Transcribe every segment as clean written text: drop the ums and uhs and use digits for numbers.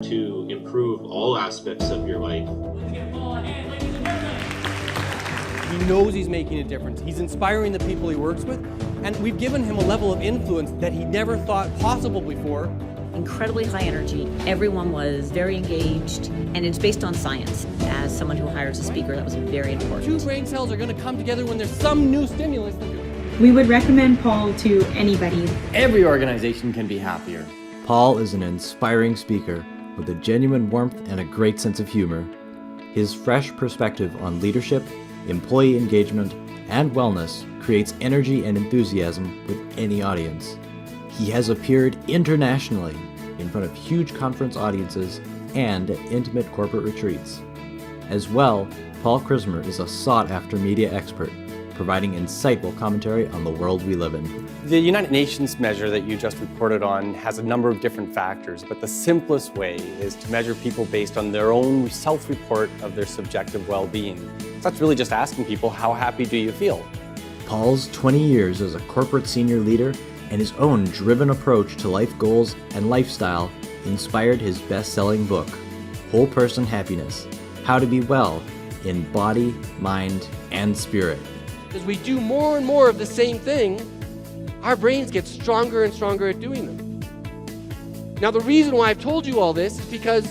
to improve all aspects of your life. He knows he's making a difference. He's inspiring the people he works with, and we've given him a level of influence that he never thought possible before. Incredibly high energy. Everyone was very engaged, and it's based on science. As someone who hires a speaker, that was very important. Two brain cells are going to come together when there's some new stimulus. We would recommend Paul to anybody. Every organization can be happier. Paul is an inspiring speaker with a genuine warmth and a great sense of humor. His fresh perspective on leadership, employee engagement, and wellness creates energy and enthusiasm with any audience. He has appeared internationally in front of huge conference audiences and at intimate corporate retreats. As well, Paul Krismer is a sought-after media expert, providing insightful commentary on the world we live in. The United Nations measure that you just reported on has a number of different factors, but the simplest way is to measure people based on their own self-report of their subjective well-being. That's really just asking people, how happy do you feel? Paul's 20 years as a corporate senior leader and his own driven approach to life goals and lifestyle inspired his best-selling book, Whole Person Happiness: How to Be Well in Body, Mind, and Spirit. As we do more and more of the same thing, our brains get stronger and stronger at doing them. Now, the reason why I've told you all this is because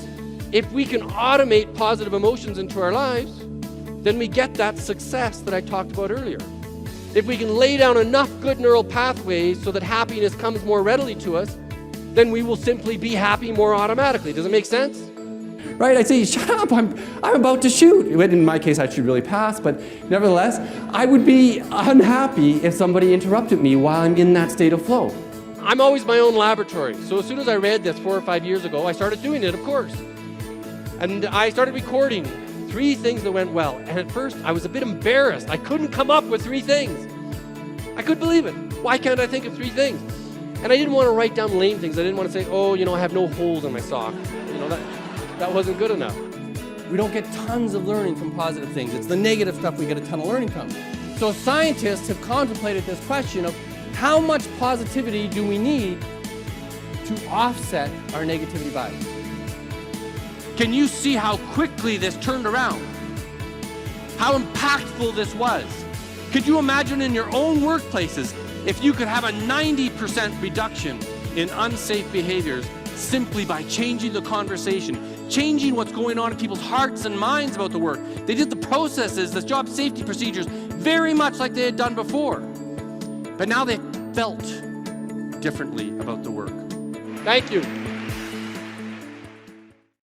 if we can automate positive emotions into our lives, then we get that success that I talked about earlier. If we can lay down enough good neural pathways so that happiness comes more readily to us, then we will simply be happy more automatically. Does it make sense? Right? I say, shut up, I'm about to shoot. In my case, I should really pass, but nevertheless, I would be unhappy if somebody interrupted me while I'm in that state of flow. I'm always my own laboratory. So as soon as I read this 4 or 5 years ago, I started doing it, of course. And I started recording 3 things that went well. And at first, I was a bit embarrassed. I couldn't come up with 3 things. I couldn't believe it. Why can't I think of 3 things? And I didn't want to write down lame things. I didn't want to say, oh, I have no holes in my sock. That wasn't good enough. We don't get tons of learning from positive things. It's the negative stuff we get a ton of learning from. So scientists have contemplated this question of how much positivity do we need to offset our negativity bias? Can you see how quickly this turned around? How impactful this was? Could you imagine in your own workplaces if you could have a 90% reduction in unsafe behaviors simply by changing the conversation, changing what's going on in people's hearts and minds about the work? They did the processes, the job safety procedures, very much like they had done before. But now they felt differently about the work. Thank you.